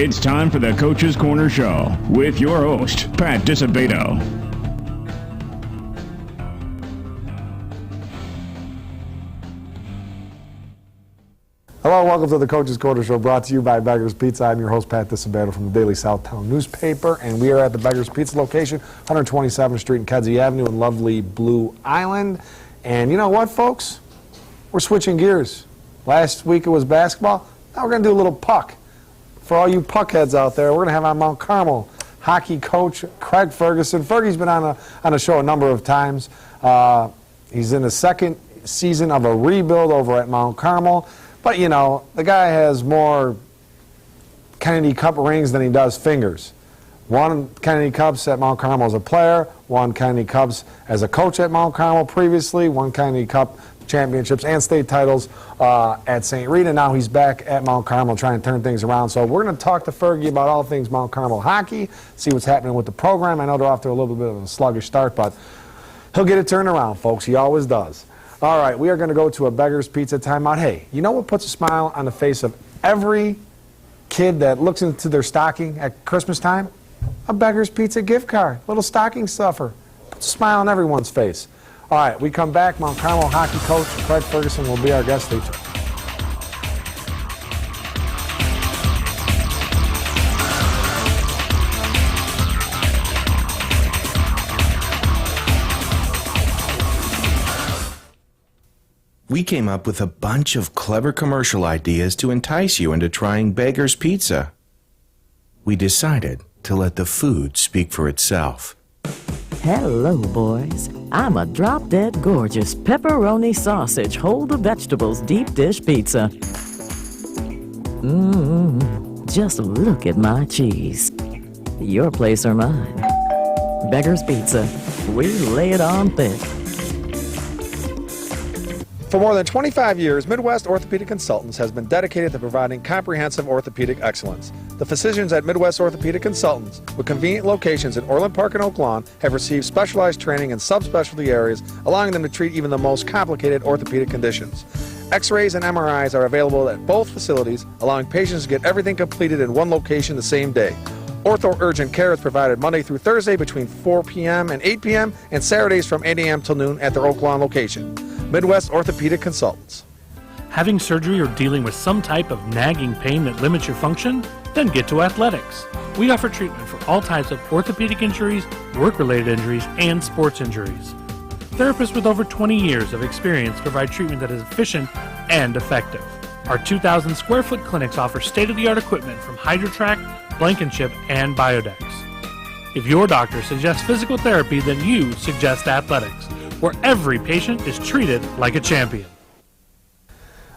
It's time for the Coach's Corner Show with your host, Pat Disabato. Hello, welcome to the Coach's Corner Show, brought to you by Beggar's Pizza. I'm your host, Pat Disabato from the Daily Southtown newspaper, and we are at the Beggar's Pizza location, 127th Street and Kedzie Avenue in lovely Blue Island. And you know what, folks? We're switching gears. Last week it was basketball. Now we're going to do a little puck. For all you puck heads out there, we're going to have on Mount Carmel hockey coach Craig Ferguson. Fergie's been on a show a number of times. He's in the second season of a rebuild over at Mount Carmel. But, you know, the guy has more Kennedy Cup rings than he does fingers. One Kennedy Cups at Mount Carmel as a player, one Kennedy Cups as a coach at Mount Carmel previously, one Kennedy Cup championships and state titles at St. Rita. Now he's back at Mount Carmel trying to turn things around. So we're going to talk to Fergie about all things Mount Carmel hockey, see what's happening with the program. I know they're off to a little bit of a sluggish start, but he'll get it turned around, folks. He always does. All right, we are going to go to a Beggar's Pizza timeout. Hey, you know what puts a smile on the face of every kid that looks into their stocking at Christmas time? A Beggar's Pizza gift card, little stocking stuffer. Puts a smile on everyone's face. All right, we come back. Mount Carmel hockey coach Craig Ferguson will be our guest. Stay tuned. We came up with a bunch of clever commercial ideas to entice you into trying Beggar's Pizza. We decided to let the food speak for itself. Hello, boys. I'm a drop-dead gorgeous pepperoni sausage, hold the vegetables deep dish pizza. Just look at my cheese. Your place or mine. Beggar's Pizza. We lay it on thick. For more than 25 years, Midwest Orthopedic Consultants has been dedicated to providing comprehensive orthopedic excellence. The physicians at Midwest Orthopedic Consultants, with convenient locations in Orland Park and Oak Lawn, have received specialized training in subspecialty areas, allowing them to treat even the most complicated orthopedic conditions. X-rays and MRIs are available at both facilities, allowing patients to get everything completed in one location the same day. Ortho Urgent Care is provided Monday through Thursday between 4 p.m. and 8 p.m. and Saturdays from 8 a.m. till noon at their Oak Lawn location. Midwest Orthopedic Consultants. Having surgery or dealing with some type of nagging pain that limits your function? Then get to Athletics. We offer treatment for all types of orthopedic injuries, work-related injuries, and sports injuries. Therapists with over 20 years of experience provide treatment that is efficient and effective. Our 2,000 square foot clinics offer state-of-the-art equipment from HydroTrack, Blankenship, and Biodex. If your doctor suggests physical therapy, then you suggest Athletics, where every patient is treated like a champion.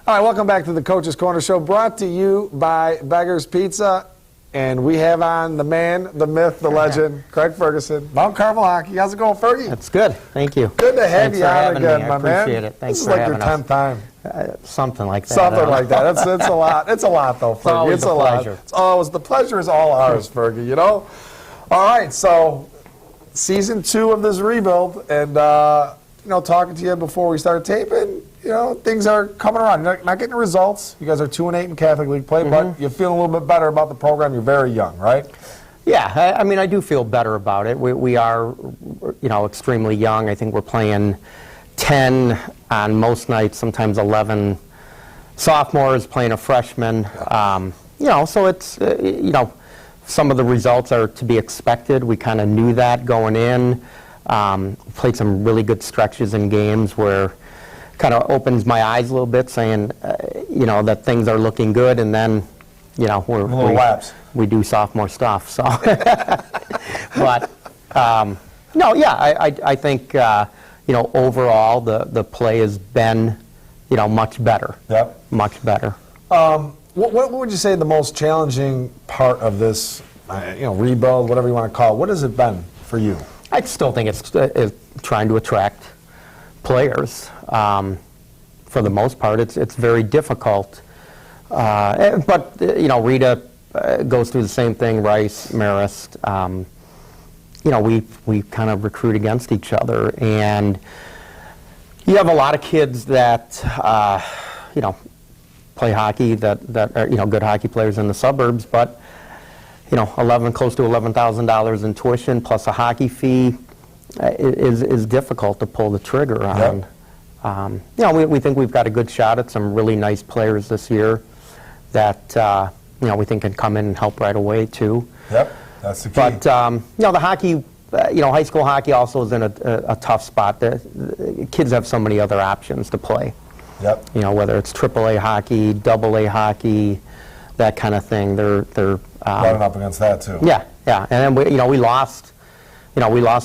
All right, welcome back to the Coach's Corner Show, brought to you by Beggar's Pizza. And we have on the man, the myth, the legend, Craig Ferguson, Mount Carmel Hockey. How's it going, Fergie? That's good. Thank you. Good to have Thanks you for on having again, me. my I appreciate man. it. Thanks this for is like having your us. 10th time. Something like that. Something like that. It's a lot. It's a lot, though, Fergie. always It's a a lot. pleasure. It's always the pleasure is all ours, Fergie. You know. All right, so season 2 of this rebuild, and you know, talking to you before we started taping, you know, things are coming around. You're not getting results. You guys are 2-8 in Catholic League play, but you're feeling a little bit better about the program. You're very young, right? Yeah, I mean, I do feel better about it. We are, you know, extremely young. I think we're playing 10 on most nights, sometimes 11 sophomores playing a freshman. You know, so it's, you know, some of the results are to be expected. We kind of knew that going in. Played some really good stretches in games where kind of opens my eyes a little bit, saying, you know, that things are looking good, and then, you know, we do sophomore stuff. So, but no, yeah, I think you know, overall the play has been, you know, much better. Yep. Much better. What would you say the most challenging part of this, you know, rebuild, whatever you want to call it? What has it been for you? I still think it's trying to attract players. For the most part, it's very difficult. But you know, Rita goes through the same thing. Rice, Marist. You know, we kind of recruit against each other, and you have a lot of kids that you know, play hockey that are, you know, good hockey players in the suburbs, but close to $11,000 in tuition plus a hockey fee is difficult to pull the trigger on. Yep. We think we've got a good shot at some really nice players this year that we think can come in and help right away too. Yep, that's the key. But the hockey, high school hockey also is in a tough spot. The kids have so many other options to play. Yep. Whether it's AAA hockey, AA hockey, that kind of thing. They're running up against that too. Yeah, and then we lost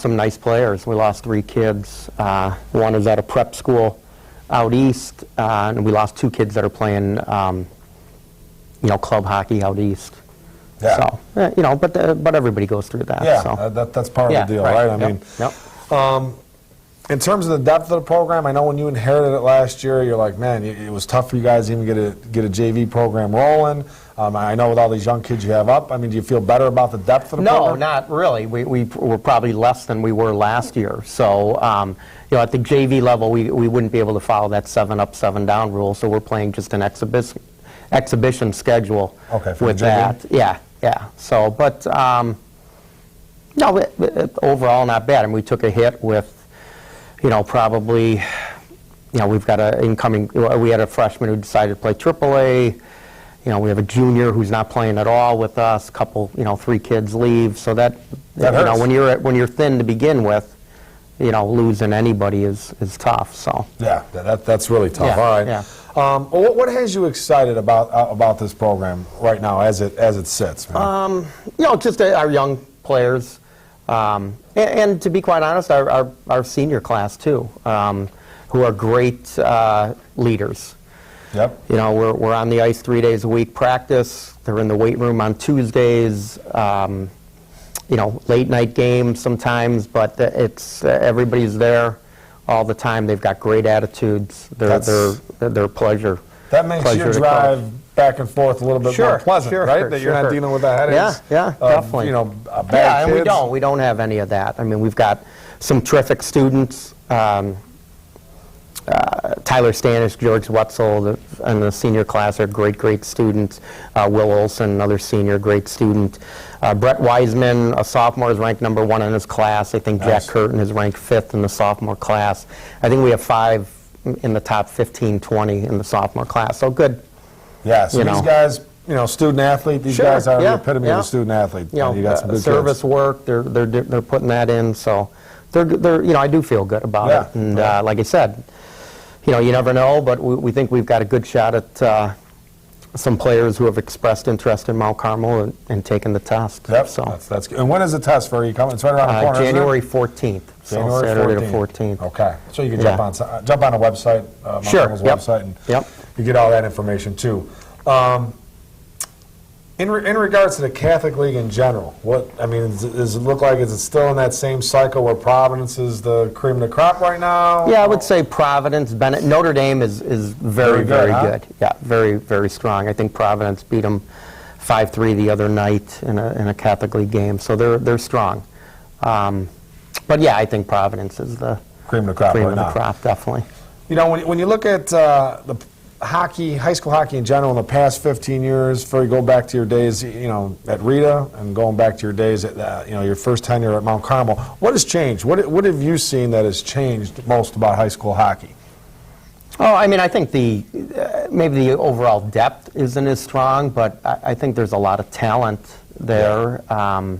some nice players. We lost 3 kids. One is at a prep school out east, and we lost 2 kids that are playing, club hockey out east. Yeah. So, but everybody goes through that. Yeah, so. that's part of the deal, right? I mean, in terms of the depth of the program, I know when you inherited it last year, you're like, man, it was tough for you guys to even get a JV program rolling. I know with all these young kids you have up, I mean, do you feel better about the depth of the program? No, not really. We were probably less than we were last year. So, at the JV level, we wouldn't be able to follow that 7-up, 7-down rule. So we're playing just an exhibition schedule with that. Yeah. So, but overall not bad. I mean, we took a hit with, probably, we've got we had a freshman who decided to play AAA. We have a junior who's not playing at all with us. A couple, 3 kids leave. So that hurts. when you're thin to begin with, losing anybody is tough. So yeah, that's really tough. Yeah, All right. yeah. What has you excited about this program right now as it sits, man? Just our young players, and to be quite honest, our senior class too, who are great leaders. Yep. We're on the ice 3 days a week practice. They're in the weight room on Tuesdays. Late night games sometimes, but it's everybody's there all the time. They've got great attitudes. They're a pleasure. That makes your drive back and forth a little bit more pleasant, right? That you're not dealing with the headaches. Yeah, definitely. Bad kids. And we don't have any of that. I mean, we've got some terrific students. Tyler Stanish, George Wetzel, and the senior class are great students. Will Olson, another senior, great student. Brett Wiseman, a sophomore, is ranked #1 in his class. I think Jack Curtin is ranked 5th in the sophomore class. I think we have 5 in the top 15, 20 in the sophomore class. So good. Yeah, so these guys, student athlete, these guys are the epitome of a student athlete. You got some good service work, they're putting that in. So they're I do feel good about it. And like I said, you never know, but we think we've got a good shot at some players who have expressed interest in Mount Carmel and taken the test. Yep, so that's good. And when is the test for you coming? It's right around the corner, January 14th. January Saturday the 14th. Okay, so you can jump on the website, Mount Carmel's website, and you get all that information too. In regards to the Catholic League in general, does it look like, is it still in that same cycle where Providence is the cream of the crop right now? Yeah, I would say Providence, Bennett, Notre Dame is very good. Yeah, very strong. I think Providence beat them 5-3 the other night in a Catholic League game, so they're strong. But yeah, I think Providence is the cream of the crop right now. Definitely. When you look at the hockey, high school hockey in general, in the past 15 years, before you go back to your days, at Rita, and going back to your days at, your first tenure at Mount Carmel, what has changed? What have you seen that has changed most about high school hockey? Oh, I think maybe the overall depth isn't as strong, but I think there's a lot of talent there. I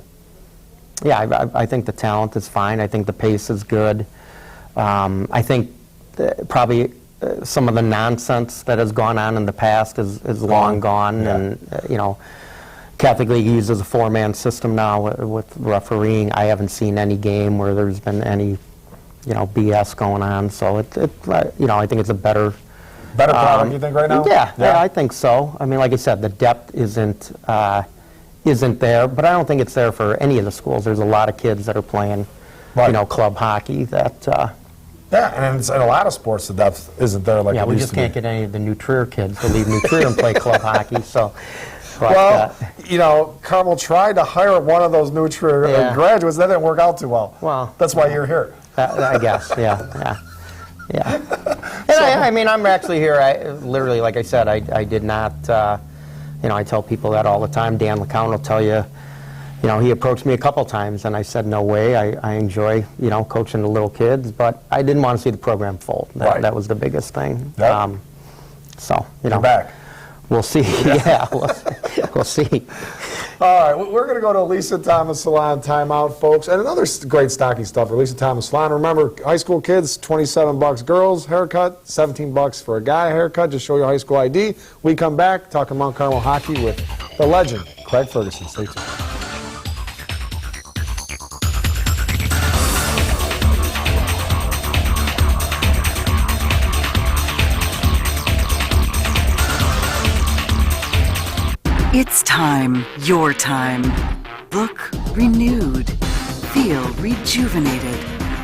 think the talent is fine. I think the pace is good. I think probably some of the nonsense that has gone on in the past is long gone. Yeah. And, Catholic League uses a 4-man system now with refereeing. I haven't seen any game where there's been any, BS going on. So, I think it's a better product, you think, right now? Yeah, I think so. I mean, like I said, the depth isn't there, but I don't think it's there for any of the schools. There's a lot of kids that are playing, club hockey that... and in a lot of sports, the depth isn't there like it used to be. We just can't get any of the New Trier kids to leave New Trier and play club hockey. So, but, Carmel tried to hire one of those New Trier graduates. That didn't work out too well. Well, that's why you're here. I guess, yeah. And I'm actually here. Literally, like I said, I did not. I tell people that all the time. Dan LeCount will tell you. he approached me a couple times, and I said, no way. I enjoy, coaching the little kids, but I didn't want to see the program fold. That was the biggest thing. Yep. So, You're back. We'll see. Yeah, we'll see. All right, we're going to go to Lisa Thomas Salon timeout, folks. And another great stocking stuffer, Lisa Thomas Salon. Remember, high school kids, $27 girls haircut, $17 for a guy haircut. Just show your high school ID. We come back talking Mount Carmel hockey with the legend, Craig Ferguson. Stay tuned. It's time, your time. Look renewed. Feel rejuvenated.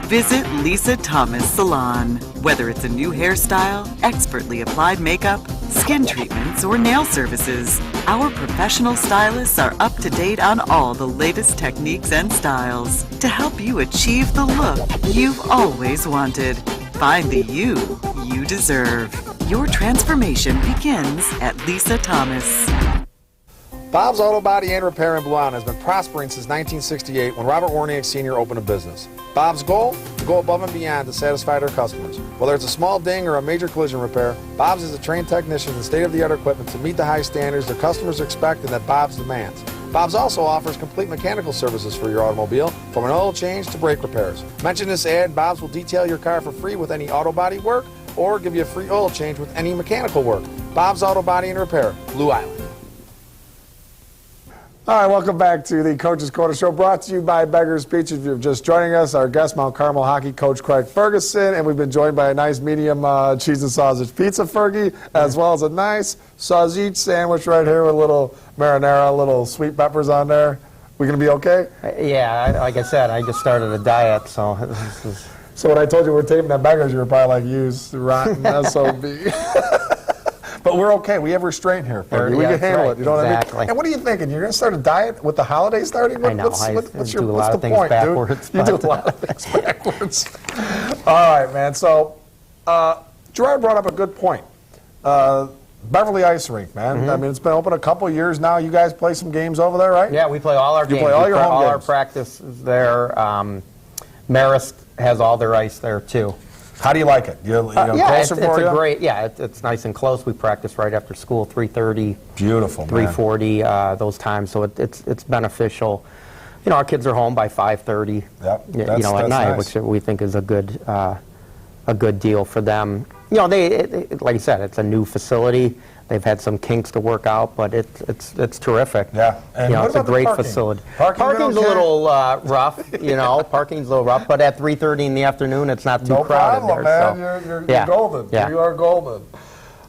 Visit Lisa Thomas Salon. Whether it's a new hairstyle, expertly applied makeup, skin treatments, or nail services, our professional stylists are up to date on all the latest techniques and styles to help you achieve the look you've always wanted. Find the you deserve. Your transformation begins at Lisa Thomas. Bob's Auto Body and Repair in Blue Island has been prospering since 1968 when Robert Warniak Sr. opened a business. Bob's goal? To go above and beyond to satisfy their customers. Whether it's a small ding or a major collision repair, Bob's is a trained technician and state-of-the-art equipment to meet the high standards their customers expect and that Bob's demands. Bob's also offers complete mechanical services for your automobile, from an oil change to brake repairs. Mention this ad, Bob's will detail your car for free with any auto body work or give you a free oil change with any mechanical work. Bob's Auto Body and Repair, Blue Island. All right, welcome back to the Coach's Corner Show, brought to you by Beggar's Pizza. If you're just joining us, our guest, Mount Carmel hockey coach Craig Ferguson, and we've been joined by a nice medium cheese and sausage pizza, Fergie, as well as a nice sausage sandwich right here with a little marinara, little sweet peppers on there. We gonna be okay? Yeah, like I said, I just started a diet, so this is... So when I told you we're taping at Beggar's, you were probably like, you rotten SOB. But we're okay. We have restraint here, Fergie. We can handle it. You know what I mean? And what are you thinking? You're going to start a diet with the holidays starting? I know. What's the do a lot of things point, backwards. Dude? You do a lot of things backwards. All right, man. So Gerard brought up a good point. Beverly Ice Rink, man. Mm-hmm. I mean, it's been open a couple years now. You guys play some games over there, right? Yeah, we play all our games. You play all your home games. All our practice is there. Marist has all their ice there, too. How do you like it? Closer for you? Great. Yeah, it's nice and close. We practice right after school, 3:30. Beautiful, 3:40, those times. So it's beneficial. Our kids are home by 5:30. Yep. At night, nice. which we think is a good deal for them. Like I said, it's a new facility. They've had some kinks to work out, but it's terrific. Yeah, and it's a great facility. Parking's a little rough. Parking's a little rough, but at 3:30 in the afternoon, it's not too crowded there. Man. So. You're golden. Yeah. You are golden.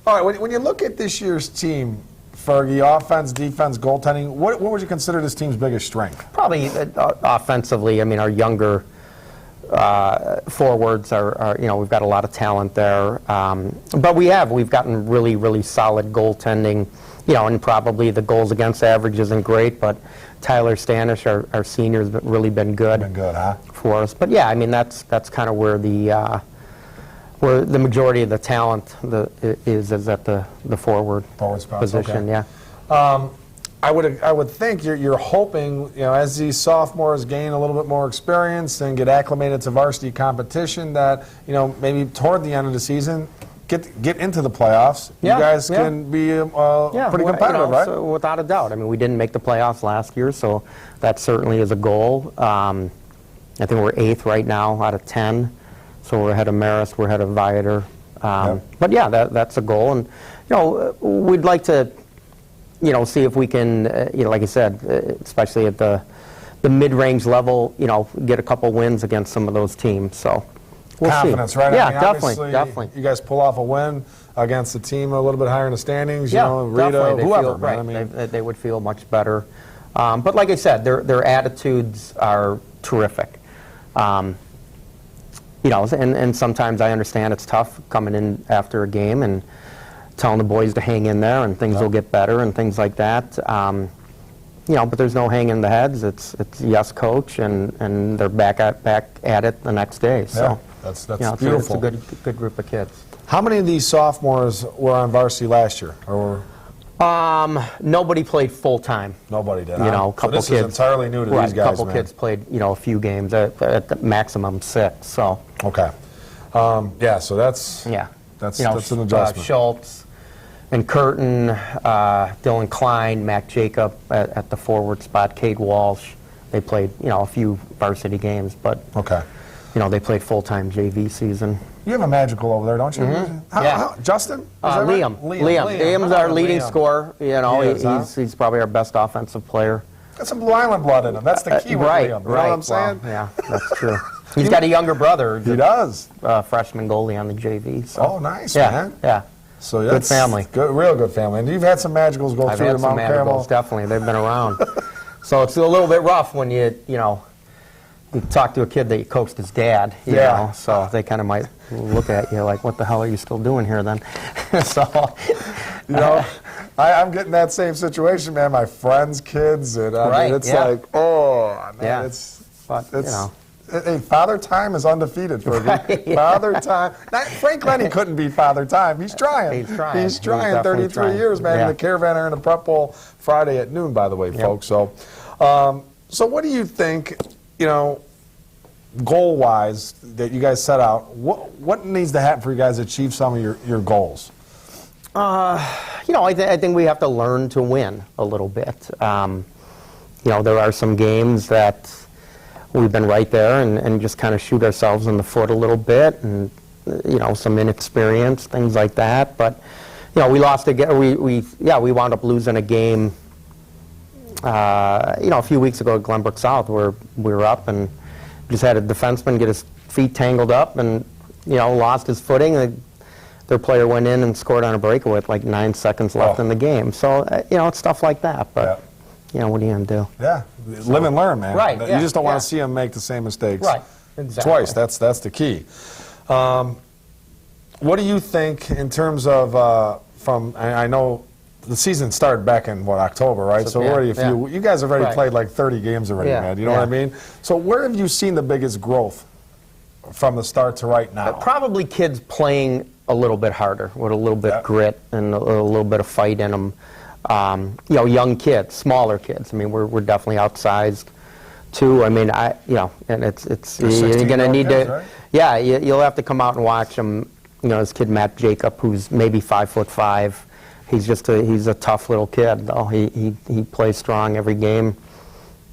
All right, when you look at this year's team, Fergie, offense, defense, goaltending, what would you consider this team's biggest strength? Probably offensively. I mean, our younger forwards are we've got a lot of talent there, but we've gotten really, really solid goaltending, and probably the goals against average isn't great, but Tyler Stanish, our senior, has really been good. For us. But yeah, I mean that's kind of where the majority of the talent is at the forward spot position. Okay. Yeah. I would think you're hoping, as these sophomores gain a little bit more experience and get acclimated to varsity competition, that maybe toward the end of the season get into the playoffs. You guys can be pretty competitive, right? So without a doubt. I mean, we didn't make the playoffs last year, so that certainly is a goal. I think we're 8th right now out of 10, so we're ahead of Marist, we're ahead of Viator. But yeah, that's a goal, and we'd like to. See if we can, like I said, especially at the mid-range level, get a couple wins against some of those teams. So we'll confidence, see. Right? Yeah, I mean, definitely. You guys pull off a win against a team a little bit higher in the standings. Yeah, Rita, whoever. Right. I mean, they would feel much better. But like I said, their attitudes are terrific. And sometimes I understand it's tough coming in after a game and telling the boys to hang in there and things will get better and things like that. But there's no hanging the heads. It's yes, coach, and they're back at it the next day. So that's beautiful. It's a good group of kids. How many of these sophomores were on varsity last year? Or Nobody played full-time. Nobody did. You know, a couple so this kids. is entirely new to Right, these guys, a couple man. kids played, a few games at the maximum 6. So Okay. Yeah, so that's yeah, that's an adjustment. Schultz and Curtin, Dylan Klein, Mac Jacob at the forward spot, Cade Walsh. They played, a few varsity games, but Okay. they played full-time JV season. You have a magical over there, don't you? Yeah. Justin? Is that right? Liam. Liam's our leading scorer. He's probably our best offensive player. Got some Blue Island blood in him. That's the key with Right, Liam. You right. know what I'm saying? Well, yeah, that's true. He's got a younger brother. He does. Freshman goalie on the JV. So. Oh, nice, Yeah, man. yeah. So Good family. Real good family. And you've had some magicals go I've through had the some Mount Carmel. manacles, definitely. They've been around. So it's a little bit rough when you talk to a kid that you coached his dad, you know, so they kind of might look at you like, what the hell are you still doing here then? So, I'm getting that same situation, man. My friends' kids, and I mean, it's like, oh, man, hey, Father Time is undefeated for me. Right, Father Time. Frank Lenny couldn't beat Father Time. He's trying. He's trying. He's trying. 33 trying. years, man. Yeah. The Caravan are in the Prep Bowl Friday at noon, by the way, folks. So, so what do you think, goal-wise, that you guys set out? What needs to happen for you guys to achieve some of your goals? I think we have to learn to win a little bit. There are some games that we've been right there and just kind of shoot ourselves in the foot a little bit, and some inexperience, things like that. But we lost again. We wound up losing a game. A few weeks ago at Glenbrook South, where we were up and just had a defenseman get his feet tangled up and lost his footing. Their player went in and scored on a breakaway with like 9 seconds left in the game. So it's stuff like that. But what are you going to do? Yeah, live and learn, man. Right. You just don't want to see them make the same mistakes. Right. Exactly. Twice. That's the key. What do you think in terms of I know the season started back in October, right? So already you guys have already played like 30 games already, man. You know what I mean? So where have you seen the biggest growth from the start to right now? Probably kids playing a little bit harder with a little bit of grit and a little bit of fight in them. Young kids, smaller kids. I mean, we're definitely outsized too. I mean, and it's you're gonna need to, right? Yeah, you'll have to come out and watch them. This kid Matt Jacob, who's maybe 5'5". He's a tough little kid though. He plays strong every game.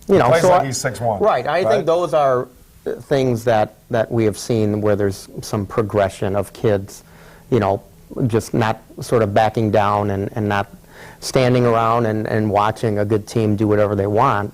He plays like he's 6'1". Right. I think those are things that we have seen where there's some progression of kids, just not sort of backing down and not standing around and watching a good team do whatever they want,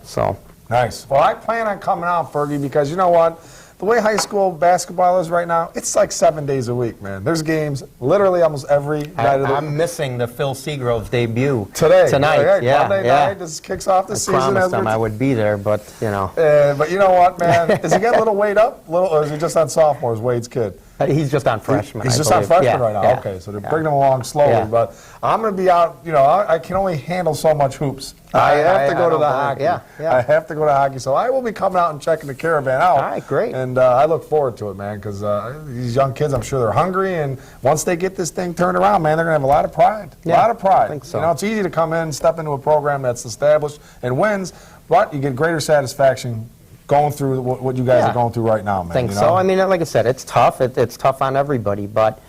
so. Nice. Well, I plan on coming out, Fergie, because you know what? The way high school basketball is right now, it's like 7 days a week, man. There's games literally almost every night of the week. I'm missing the Phil Seagrove's debut tonight. Yeah, Monday night, this kicks off the season. I promised him I would be there, but but you know what, man? Is he getting a little weight up? Or is he just on sophomores, Wade's kid? He's just on freshman. He's just on freshman right now. Okay, so they're bringing him along slowly. But I'm going to be out. I can only handle so much hoops. I have to go to the hockey. I have to go to hockey. So I will be coming out and checking the Caravan out. All right, great. And I look forward to it, man, because these young kids, I'm sure they're hungry. And once they get this thing turned around, man, they're going to have a lot of pride. A lot of pride. I think so. It's easy to come in, step into a program that's established and wins, but you get greater satisfaction going through what you guys are going through right now, man. I think so. I mean, like I said, it's tough. It's tough on everybody, but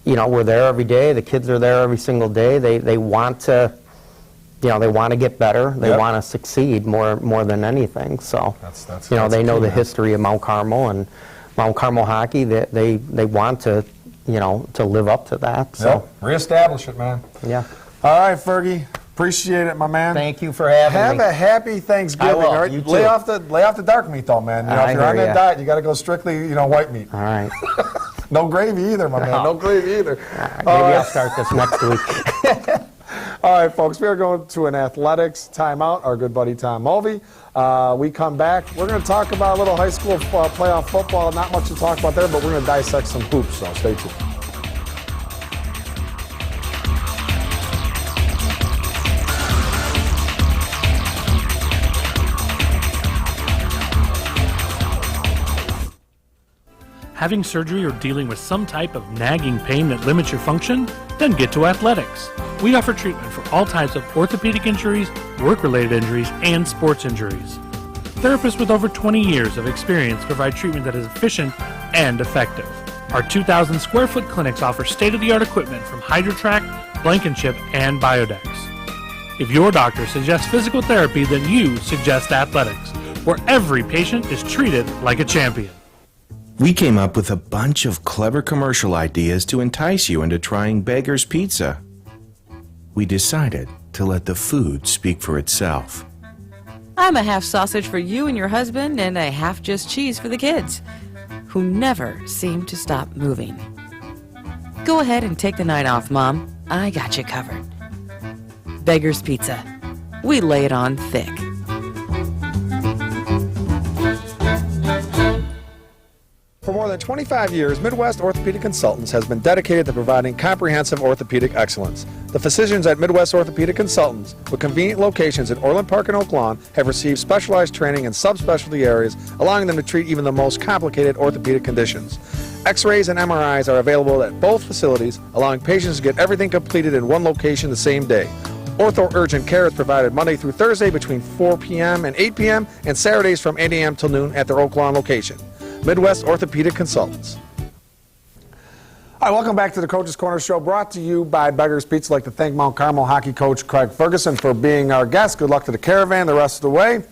we're there every day. The kids are there every single day. They want to, they want to get better. They want to succeed more than anything. So that's they know the man. history of Mount Carmel and Mount Carmel hockey. They want to to live up to that. So reestablish it, man. Yeah. All right, Fergie. Appreciate it, my man. Thank you for having me. Have a happy Thanksgiving. I will. All right? You too. Lay off the dark meat, though, man. If you're on that diet, you got to go strictly, white meat. All right. No gravy either, my man. No gravy either. Maybe I'll start this next week. All right, folks. We are going to an athletics timeout. Our good buddy Tom Mulvey. We come back. We're going to talk about a little high school playoff football. Not much to talk about there, but we're going to dissect some hoops. So stay tuned. Having surgery or dealing with some type of nagging pain that limits your function? Then get to Athletics. We offer treatment for all types of orthopedic injuries, work-related injuries, and sports injuries. Therapists with over 20 years of experience provide treatment that is efficient and effective. Our 2,000 square foot clinics offer state-of-the-art equipment from HydroTrack, Blankenship, and Biodex. If your doctor suggests physical therapy, then you suggest Athletics, where every patient is treated like a champion. We came up with a bunch of clever commercial ideas to entice you into trying Beggar's Pizza. We decided to let the food speak for itself. I'm a half sausage for you and your husband and a half just cheese for the kids, who never seem to stop moving. Go ahead and take the night off, Mom. I got you covered. Beggar's Pizza. We lay it on thick. For more than 25 years, Midwest Orthopedic Consultants has been dedicated to providing comprehensive orthopedic excellence. The physicians at Midwest Orthopedic Consultants, with convenient locations in Orland Park and Oak Lawn, have received specialized training in subspecialty areas, allowing them to treat even the most complicated orthopedic conditions. X-rays and MRIs are available at both facilities, allowing patients to get everything completed in one location the same day. Ortho Urgent Care is provided Monday through Thursday between 4 p.m. and 8 p.m. and Saturdays from 8 a.m. till noon at their Oak Lawn location. Midwest Orthopedic Consultants. All right, welcome back to the Coach's Corner Show, brought to you by Beggar's Pizza. I'd like to thank Mount Carmel hockey coach Craig Ferguson for being our guest. Good luck to the Caravan the rest of the way.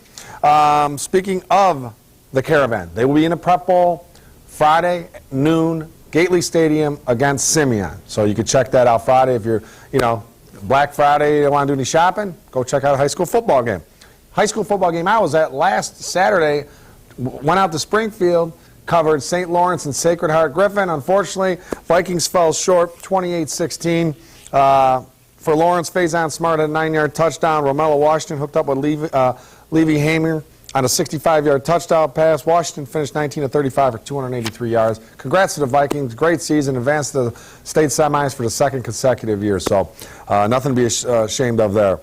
Speaking of the Caravan, they will be in the Prep Bowl Friday, noon, Gately Stadium against Simeon. So you can check that out Friday if you're, Black Friday, you don't want to do any shopping, go check out a high school football game. High school football game I was at last Saturday, went out to Springfield, covered St. Lawrence and Sacred Heart Griffin. Unfortunately, Vikings fell short, 28-16. For Lawrence, Faison Smart had a 9-yard touchdown. Romello Washington hooked up with Levy Hamer on a 65-yard touchdown pass. Washington finished 19-35 for 283 yards. Congrats to the Vikings. Great season. Advanced to the state semis for the second consecutive year. So nothing to be ashamed of there.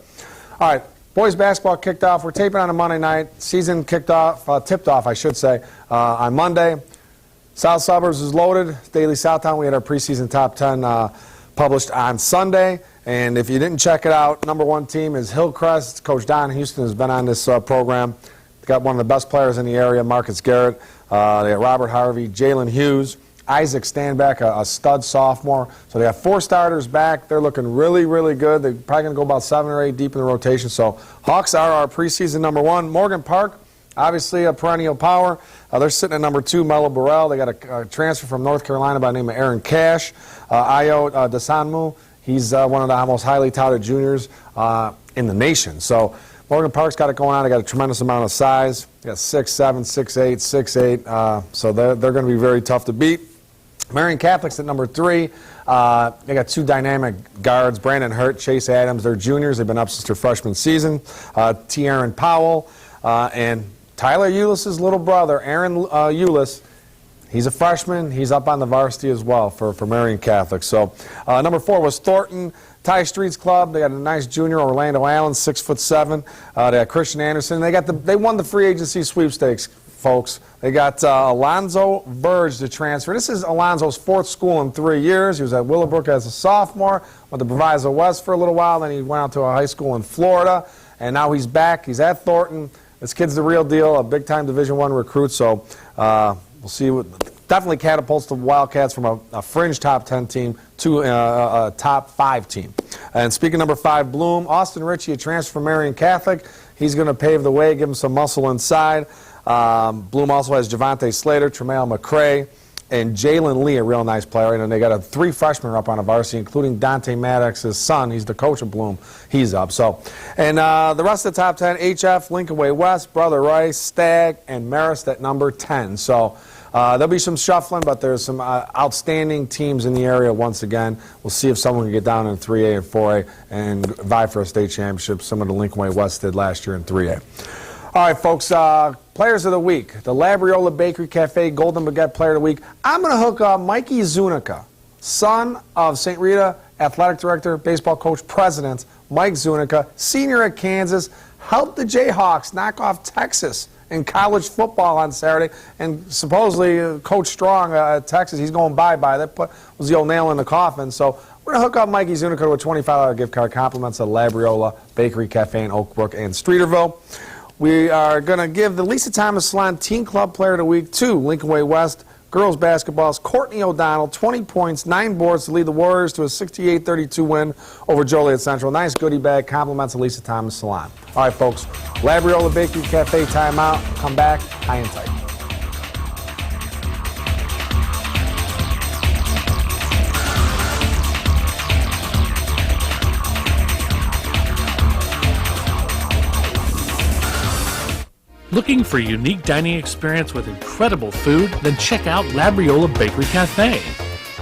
All right. Boys basketball kicked off. We're taping on a Monday night. Season tipped off, I should say, on Monday. South Suburbs is loaded. Daily Southtown, we had our preseason top 10 published on Sunday. And if you didn't check it out, number one team is Hillcrest. Coach Don Houston has been on this program. They got one of the best players in the area, Marcus Garrett. They got Robert Harvey, Jalen Hughes, Isaac Standback, a stud sophomore. So they got 4 starters back. They're looking really, really good. They're probably going to go about 7 or 8 deep in the rotation. So Hawks are our preseason number 1. Morgan Park, obviously a perennial power. They're sitting at number 2, Mello Burrell. They got a transfer from North Carolina by the name of Aaron Cash. Ayo Desanmu, he's one of the most highly touted juniors in the nation. So Morgan Park's got it going on. They got a tremendous amount of size. They got 6'7", 6'8", 6'8". So they're going to be very tough to beat. Marion Catholic's at number 3. They got 2 dynamic guards, Brandon Hurt, Chase Adams. They're juniors. They've been up since their freshman season. T. Aaron Powell and Tyler Eulis's little brother, Aaron Eulis. He's a freshman. He's up on the varsity as well for Marion Catholic. So number 4 was Thornton Ty Streets Club. They got a nice junior, Orlando Allen, 6'7". They got Christian Anderson. They won the free agency sweepstakes, folks. They got Alonzo Verge to transfer. This is Alonzo's 4th school in 3 years. He was at Willowbrook as a sophomore, went to Proviso West for a little while, then he went out to a high school in Florida, and now he's back. He's at Thornton. This kid's the real deal, a big-time Division I recruit, so we'll see. Definitely catapults the Wildcats from a fringe top 10 team to a top 5 team. And speaking of number 5, Bloom, Austin Ritchie, a transfer from Marion Catholic. He's going to pave the way, give him some muscle inside. Bloom also has Javante Slater, Tremail McCray, and Jalen Lee, a real nice player. And they got 3 freshmen up on a varsity, including Dante Maddox's son. He's the coach of Bloom. He's up. So, and the rest of the top 10, HF, Lincoln Way West, Brother Rice, Stagg, and Marist at number 10. So there'll be some shuffling, but there's some outstanding teams in the area once again. We'll see if someone can get down in 3A and 4A and vie for a state championship, similar to Lincoln Way West did last year in 3A. All right, folks, players of the week. The Labriola Bakery Cafe Golden Baguette Player of the Week. I'm going to hook up Mikey Zuniga, son of St. Rita Athletic Director, Baseball Coach, President Mike Zuniga, senior at Kansas, helped the Jayhawks knock off Texas in college football on Saturday. And supposedly, Coach Strong at Texas, he's going bye-bye. That was the old nail in the coffin. So we're going to hook up Mikey Zunico with a $25 gift card, compliments of Labriola Bakery Cafe in Oak Brook and Streeterville. We are going to give the Lisa Thomas Salon Teen Club Player of the Week to Lincoln Way West girls basketball's Courtney O'Donnell, 20 points, 9 boards to lead the Warriors to a 68-32 win over Joliet Central. Nice goodie bag, compliments of Lisa Thomas Salon. All right, folks, Labriola Bakery Cafe timeout. Come back, high and tight. Looking for a unique dining experience with incredible food? Then check out Labriola Bakery Cafe.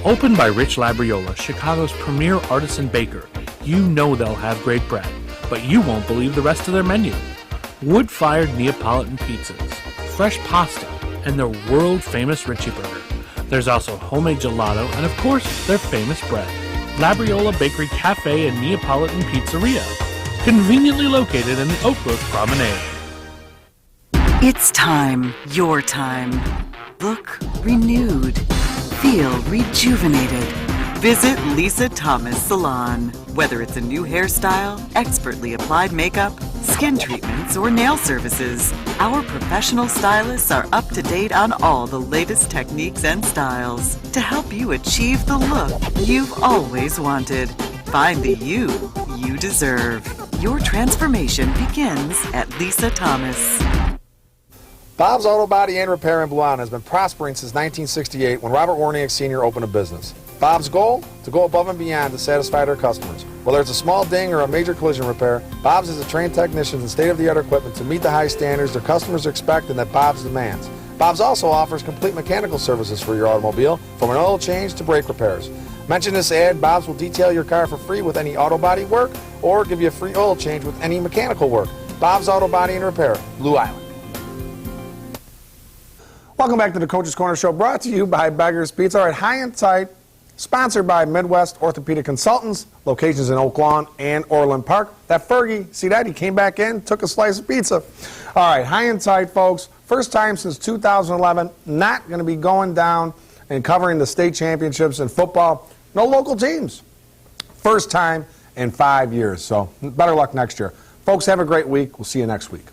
Opened by Rich Labriola, Chicago's premier artisan baker, you know they'll have great bread, but you won't believe the rest of their menu. Wood-fired Neapolitan pizzas, fresh pasta, and their world-famous Richie Burger. There's also homemade gelato and, of course, their famous bread. Labriola Bakery Cafe and Neapolitan Pizzeria, conveniently located in the Oak Brook Promenade. It's time, your time. Look renewed. Feel rejuvenated. Visit Lisa Thomas Salon. Whether it's a new hairstyle, expertly applied makeup, skin treatments, or nail services, our professional stylists are up to date on all the latest techniques and styles to help you achieve the look you've always wanted. Find the you deserve. Your transformation begins at Lisa Thomas. Bob's Auto Body and Repair in Blue Island has been prospering since 1968 when Robert Warniak Sr. opened a business. Bob's goal? To go above and beyond to satisfy their customers. Whether it's a small ding or a major collision repair, Bob's has a trained technicians and state-of-the-art equipment to meet the high standards their customers expect and that Bob's demands. Bob's also offers complete mechanical services for your automobile, from an oil change to brake repairs. Mention this ad, Bob's will detail your car for free with any auto body work or give you a free oil change with any mechanical work. Bob's Auto Body and Repair, Blue Island. Welcome back to the Coach's Corner Show, brought to you by Beggar's Pizza. All right, high and tight, sponsored by Midwest Orthopedic Consultants, locations in Oak Lawn and Orland Park. That Fergie, see that? He came back in, took a slice of pizza. All right, high and tight, folks. First time since 2011, not going to be going down and covering the state championships in football. No local teams. First time in 5 years, so better luck next year. Folks, have a great week. We'll see you next week.